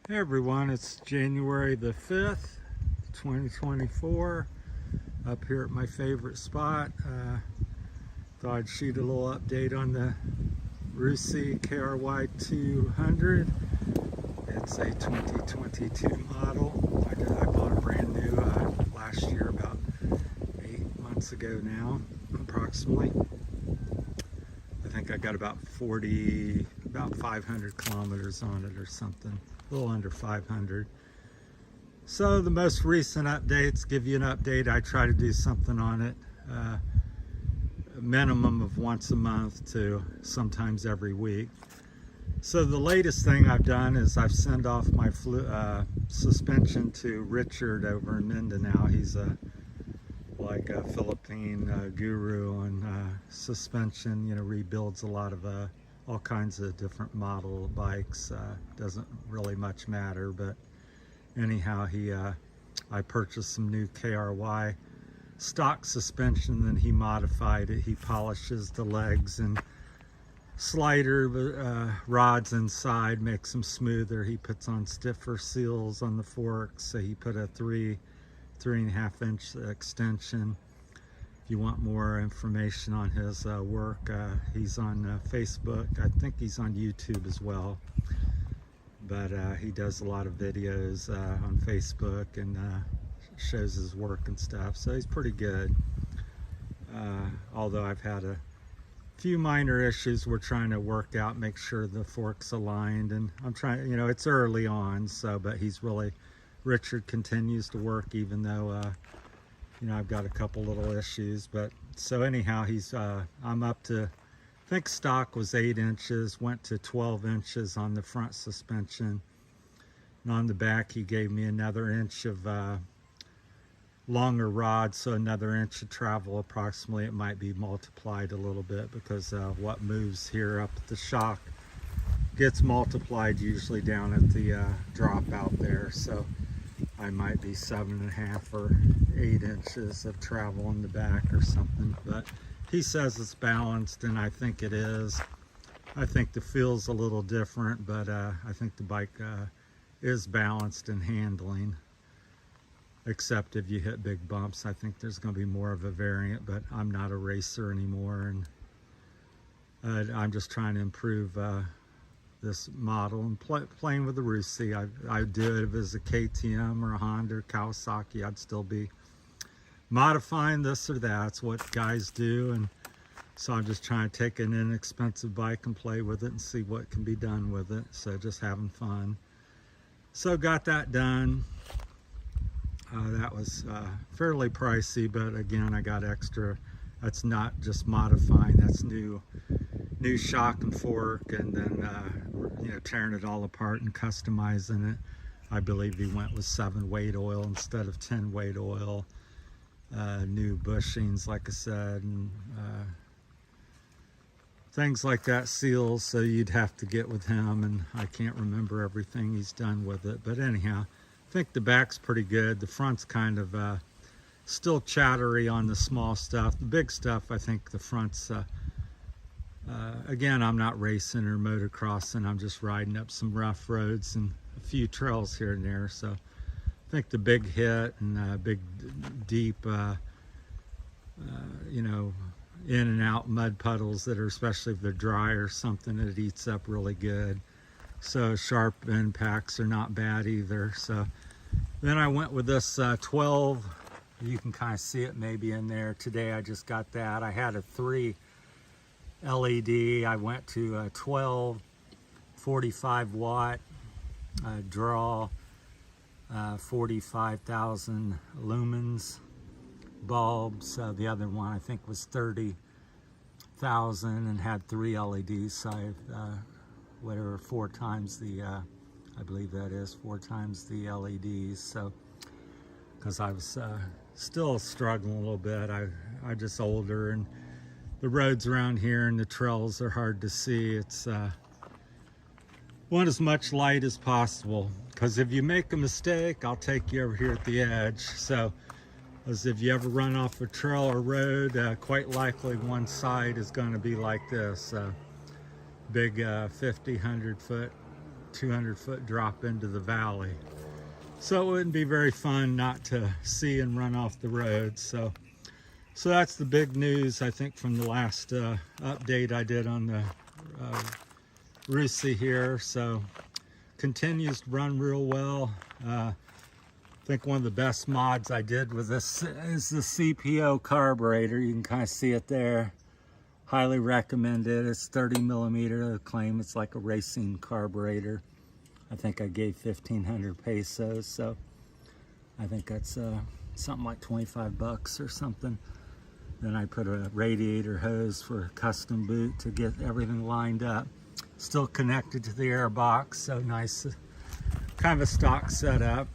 Hey everyone, it's January the 5th, 2024, up here at my favorite spot. Thought I'd shoot a little update on the Rusi KRY 200. It's a 2022 model. I bought a brand new last year, about 8 months ago now, approximately. I think I got about 500 kilometers on it or something. A little under 500. So the most recent updates give you an update. I try to do something on it, a minimum of once a month to sometimes every week. So the latest thing I've done is I've sent off my suspension to Richard over in Mindanao. He's like a Philippine guru on suspension, rebuilds a lot of all kinds of different model bikes. Doesn't really much matter, but anyhow, I purchased some new KRY stock suspension, then he modified it. He polishes the legs and slider rods inside, makes them smoother. He puts on stiffer seals on the forks. So he put a 3.5 inch extension. If you want more information on his work, he's on Facebook. I think he's on YouTube as well, but he does a lot of videos on Facebook and shows his work and stuff, so he's pretty good. Although I've had a few minor issues we're trying to work out, make sure the fork's aligned, and I'm trying, it's early on, so, but Richard continues to work even though I've got a couple little issues. But so anyhow, I'm up to, I think stock was 8 inches, went to 12 inches on the front suspension, and on the back he gave me another inch of longer rod, so another inch of travel approximately. It might be multiplied a little bit because what moves here up at the shock gets multiplied usually down at the drop out there, so I might be 7.5 or 8 inches of travel in the back or something. But he says it's balanced, and I think it is. I think the feel's a little different, but I think the bike is balanced in handling, except if you hit big bumps. I think there's going to be more of a variant, but I'm not a racer anymore, and I'm just trying to improve this model and playing with the Rusi. I do it if it was a KTM or a Honda or Kawasaki, I'd still be modifying this or that. It's what guys do, and so I'm just trying to take an inexpensive bike and play with it and see what can be done with it. So just having fun. So got that done. That was fairly pricey, but again, I got extra. That's not just modifying, that's new shock and fork, and then tearing it all apart and customizing it. I believe he went with 7 weight oil instead of 10 weight oil. New bushings, like I said, and things like that, seals, so you'd have to get with him, and I can't remember everything he's done with it. But anyhow, I think the back's pretty good. The front's kind of still chattery on the small stuff. The big stuff, I think the front's again, I'm not racing or motocrossing. I'm just riding up some rough roads and a few trails here and there. So I think the big hit and big, deep, in and out mud puddles that are, especially if they're dry or something, it eats up really good. So sharp impacts are not bad either. So then I went with this 12. You can kind of see it maybe in there. Today I just got that. I had a 3 LED. I went to a 12 45 watt draw, 45,000 lumens bulbs. The other one I think was 30,000 and had 3 LEDs. So I whatever 4 times the I believe that is 4 times the LEDs. So because I was still struggling a little bit. I'm just older, and the roads around here and the trails are hard to see. It's want as much light as possible, because if you make a mistake, I'll take you over here at the edge. So as if you ever run off a trail or road, quite likely one side is going to be like this. Big 50, 100 foot 200-foot drop into the valley. So it wouldn't be very fun not to see and run off the road. So that's the big news, I think, from the last update I did on the Rusi here. So continues to run real well. I think one of the best mods I did with this is the CPO carburetor. You can kind of see it there. Highly recommended. It's 30 millimeter. They claim it's like a racing carburetor. I think I gave 1,500 pesos, so I think that's something like 25 bucks or something. Then I put a radiator hose for a custom boot to get everything lined up. Still connected to the air box, so nice, kind of a stock setup.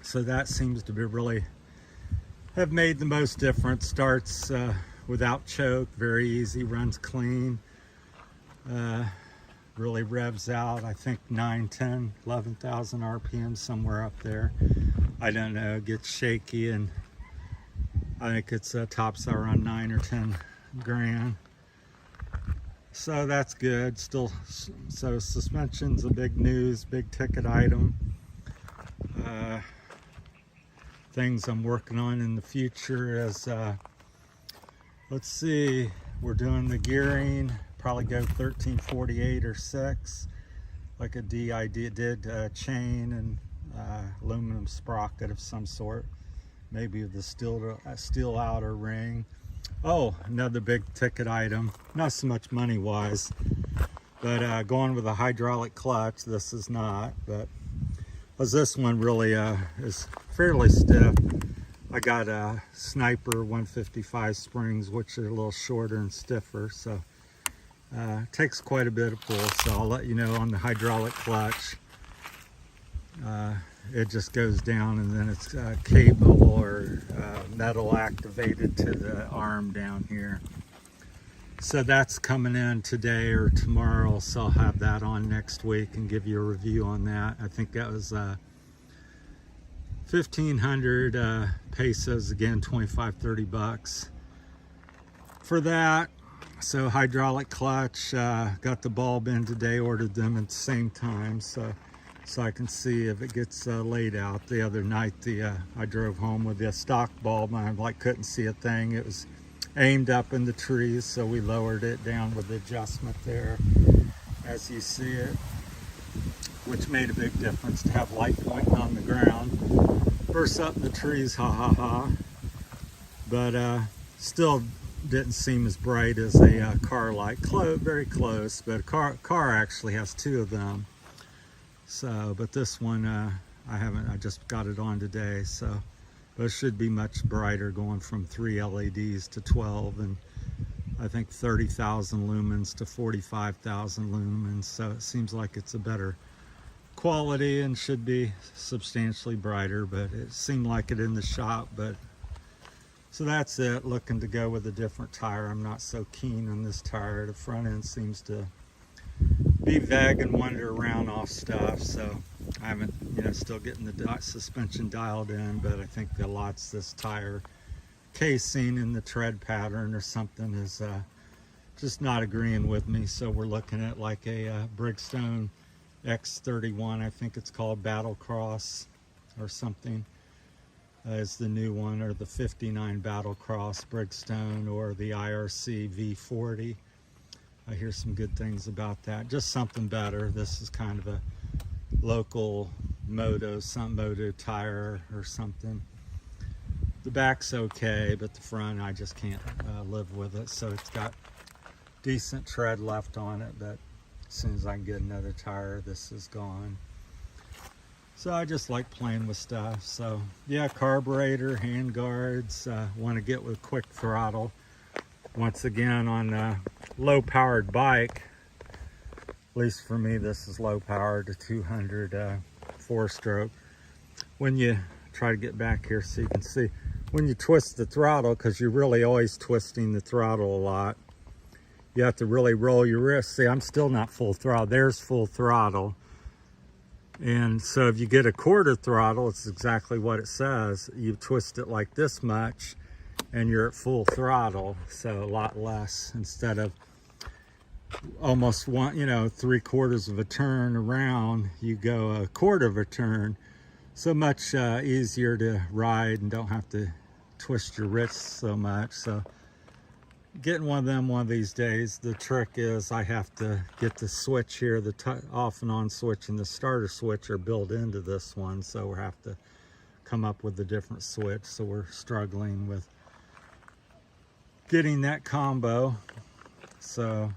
So that seems to be really have made the most difference. Starts without choke, very easy, runs clean. Really revs out, I think 9, 10, 11,000 RPM, somewhere up there. I don't know, it gets shaky, and I think it's tops out around 9 or 10 grand. So that's good. Still, so suspension's a big news, big ticket item. Things I'm working on in the future is, let's see, we're doing the gearing. Probably go 1348 or 6, like a DID did chain and aluminum sprocket of some sort, maybe with the steel outer ring. Oh, another big ticket item, not so much money wise, but going with a hydraulic clutch. This is not, but as this one really is fairly stiff. I got a Sniper 155 springs, which are a little shorter and stiffer, so takes quite a bit of pull. So I'll let you know on the hydraulic clutch. It just goes down, and then it's cable or metal activated to the arm down here. So that's coming in today or tomorrow, so I'll have that on next week and give you a review on that. I think that was 1,500 pesos, again 25-30 bucks for that. So hydraulic clutch, got the bulb in today, ordered them at the same time, so I can see if it gets laid out. The other night I drove home with the stock bulb, and I couldn't see a thing. It was aimed up in the trees, so we lowered it down with the adjustment there, as you see it, which made a big difference to have light pointing on the ground versus up in the trees, ha ha ha. But still didn't seem as bright as a car light. Very close, but a car actually has 2 of them. So, but this one I just got it on today, so but it should be much brighter, going from 3 LEDs to 12, and I think 30,000 lumens to 45,000 lumens. So it seems like it's a better quality and should be substantially brighter, but it seemed like it in the shop. But so that's it. Looking to go with a different tire. I'm not so keen on this tire. The front end seems to be vague and wander around off stuff, so I haven't, still getting the suspension dialed in, but I think a lot's this tire casing in the tread pattern or something is just not agreeing with me. So we're looking at like a Bridgestone X31, I think it's called, Battle Cross or something. Is the new one, or the 59 Battle Cross Bridgestone, or the IRC V40. I hear some good things about that. Just something better. This is kind of a local moto tire or something. The back's okay, but the front, I just can't live with it. So it's got decent tread left on it, but as soon as I can get another tire, this is gone. So I just like playing with stuff. So yeah, carburetor, hand guards, want to get with quick throttle. Once again, on a low powered bike, at least for me, this is low powered, to 200 4-stroke. When you try to get back here so you can see, when you twist the throttle, because you're really always twisting the throttle a lot, you have to really roll your wrist. See, I'm still not full throttle. There's full throttle. And so if you get a quarter throttle, it's exactly what it says. You twist it like this much and you're at full throttle, so a lot less, instead of almost one, 3/4 of a turn around, you go a quarter of a turn. So much easier to ride and don't have to twist your wrists so much. So getting one of them one of these days. The trick is I have to get the switch here, the off and on switch and the starter switch are built into this one, so we have to come up with a different switch. So we're struggling with getting that combo. So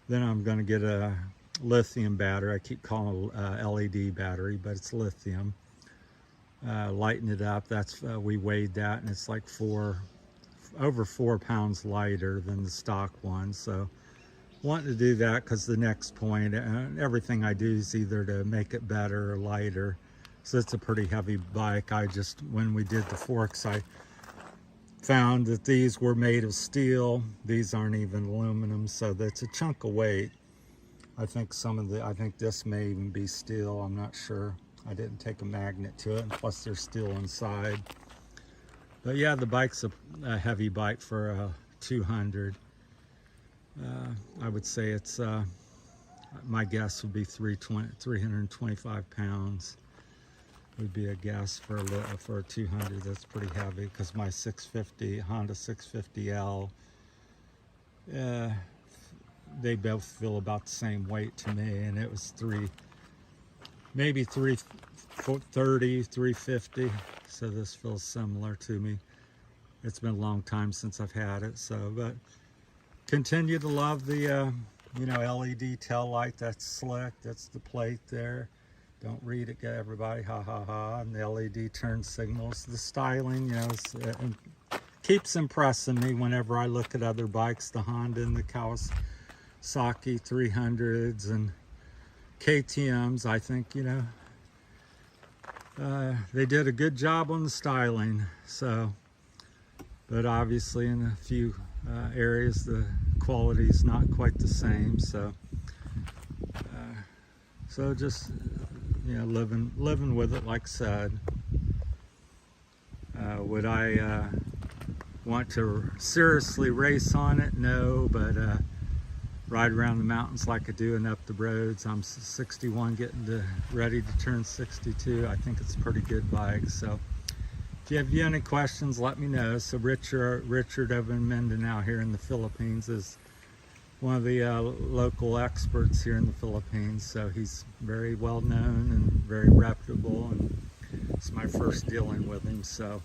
then I'm going to get a lithium battery. I keep calling it LED battery, but it's lithium. Lighten it up. That's we weighed that, and it's like over 4 pounds lighter than the stock one. So wanting to do that because the next point, everything I do is either to make it better or lighter. So it's a pretty heavy bike. When we did the forks, I found that these were made of steel. These aren't even aluminum, so that's a chunk of weight. I think this may even be steel. I'm not sure. I didn't take a magnet to it, and plus there's steel inside. But yeah, the bike's a heavy bike for a 200. I would say it's, my guess would be 325 pounds would be a guess for a 200. That's pretty heavy because my 650, Honda 650L, they both feel about the same weight to me, and it was maybe 330, 350. So this feels similar to me. It's been a long time since I've had it. So, but continue to love the, LED tail light. That's slick. That's the plate there. Don't read it, everybody. Ha ha ha. And the LED turn signals. The styling, it keeps impressing me whenever I look at other bikes. The Honda and the Kawasaki 300s and KTMs. I think, they did a good job on the styling. So, but obviously in a few areas the quality is not quite the same. So, just living with it, like I said. Would I want to seriously race on it? No, but ride around the mountains like I do and up the roads. I'm 61, ready to turn 62. I think it's a pretty good bike. So if you have any questions, let me know. So Richard over in Mindanao here in the Philippines is one of the local experts here in the Philippines. So he's very well known and very reputable, and it's my first dealing with him. So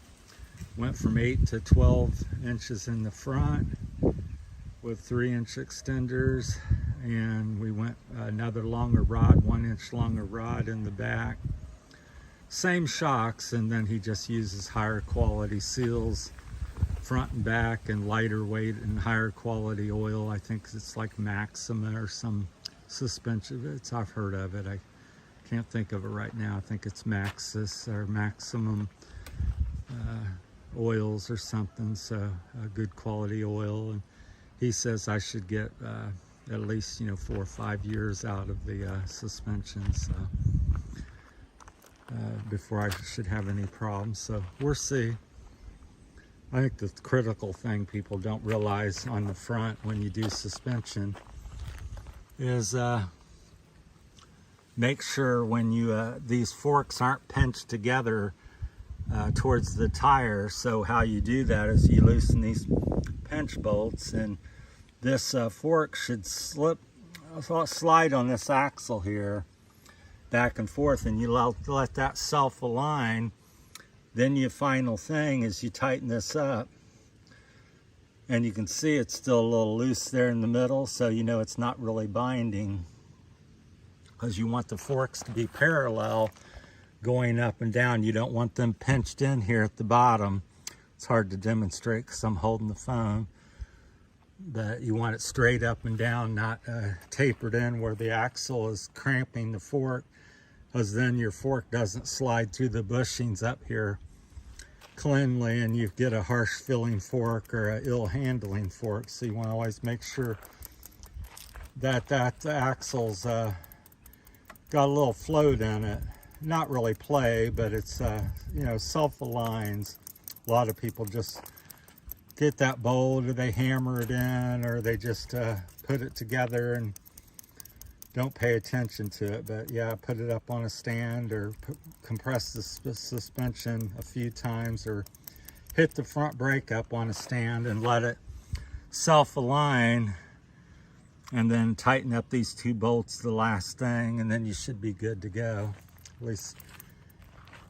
went from 8 to 12 inches in the front with 3-inch extenders, and we went another longer rod, 1-inch longer rod in the back. Same shocks, and then he just uses higher quality seals front and back, and lighter weight and higher quality oil. I think it's like Maxima or some suspension. I've heard of it. I can't think of it right now. I think it's Maxis or Maximum oils or something. So a good quality oil, and he says I should get at least 4 or 5 years out of the suspension. So before I should have any problems. So we'll see. I think the critical thing people don't realize on the front when you do suspension is make sure when these forks aren't pinched together towards the tire. So how you do that is you loosen these pinch bolts, and this fork should slide on this axle here back and forth, and you let that self-align. Then your final thing is you tighten this up, and you can see it's still a little loose there in the middle, so it's not really binding, because you want the forks to be parallel going up and down. You don't want them pinched in here at the bottom. It's hard to demonstrate because I'm holding the phone, but you want it straight up and down, not tapered in where the axle is cramping the fork, because then your fork doesn't slide through the bushings up here cleanly, and you get a harsh feeling fork or an ill handling fork. So you want to always make sure that axle's got a little float in it. Not really play, but it's self-aligns. A lot of people just get that bolt, or they hammer it in, or they just put it together and don't pay attention to it. But yeah, put it up on a stand, or compress the suspension a few times, or hit the front brake up on a stand and let it self-align, and then tighten up these 2 bolts, the last thing, and then you should be good to go. At least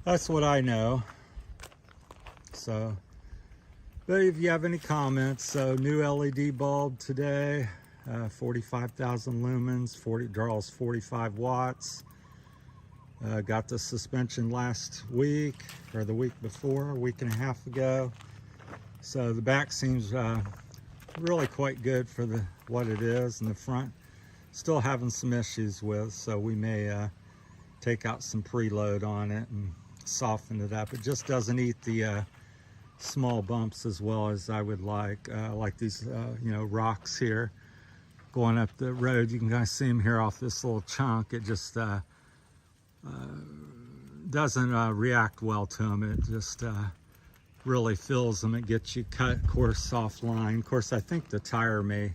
that's what I know. So, but if you have any comments, so new LED bulb today, 45,000 lumens, draws 45 watts. Got the suspension last week, or the week before, a week and a half ago. So the back seems really quite good for what it is, and the front still having some issues with, so we may take out some preload on it and soften it up. It just doesn't eat the small bumps as well as I would like these you know, rocks here going up the road. You can kind of see them here off this little chunk. It just doesn't react well to them. It just really fills them. It gets you cut, of course, soft line. Of course, I think the tire may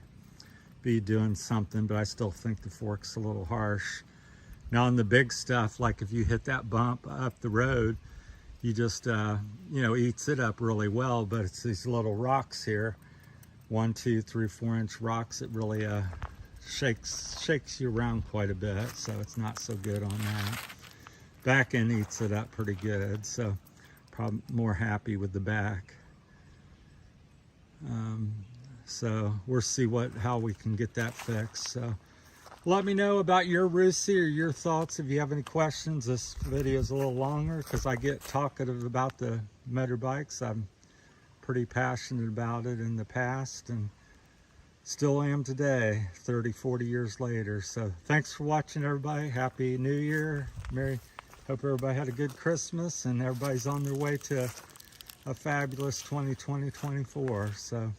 be doing something, but I still think the fork's a little harsh. Now on the big stuff, like if you hit that bump up the road, you just, you know, eats it up really well. But it's these little rocks here, 1, 2, 3, 4-inch rocks. It really shakes you around quite a bit, so it's not so good on that. Back end eats it up pretty good, so probably more happy with the back. So we'll see how we can get that fixed. So let me know about your Rusi or your thoughts. If you have any questions, this video is a little longer because I get talkative about the motorbikes. I'm pretty passionate about it in the past, and still am today, 30, 40 years later. So thanks for watching, everybody. Happy New Year. Hope everybody had a good Christmas, and everybody's on their way to a fabulous 2020-24. So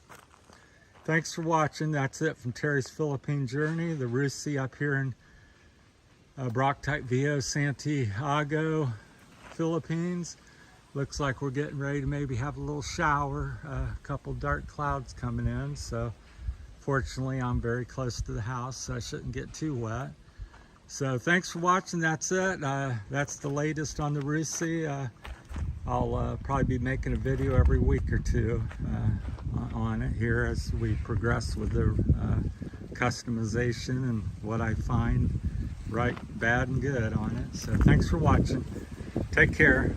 thanks for watching. That's it from Terry's Philippine Journey. The Rusi up here in Barotac, Viejo, Santiago, Philippines. Looks like we're getting ready to maybe have a little shower. A couple dark clouds coming in. So fortunately, I'm very close to the house, so I shouldn't get too wet. So thanks for watching. That's it. That's the latest on the Rusi. I'll probably be making a video every week or two on it here as we progress with the customization and what I find right, bad, and good on it. So thanks for watching. Take care.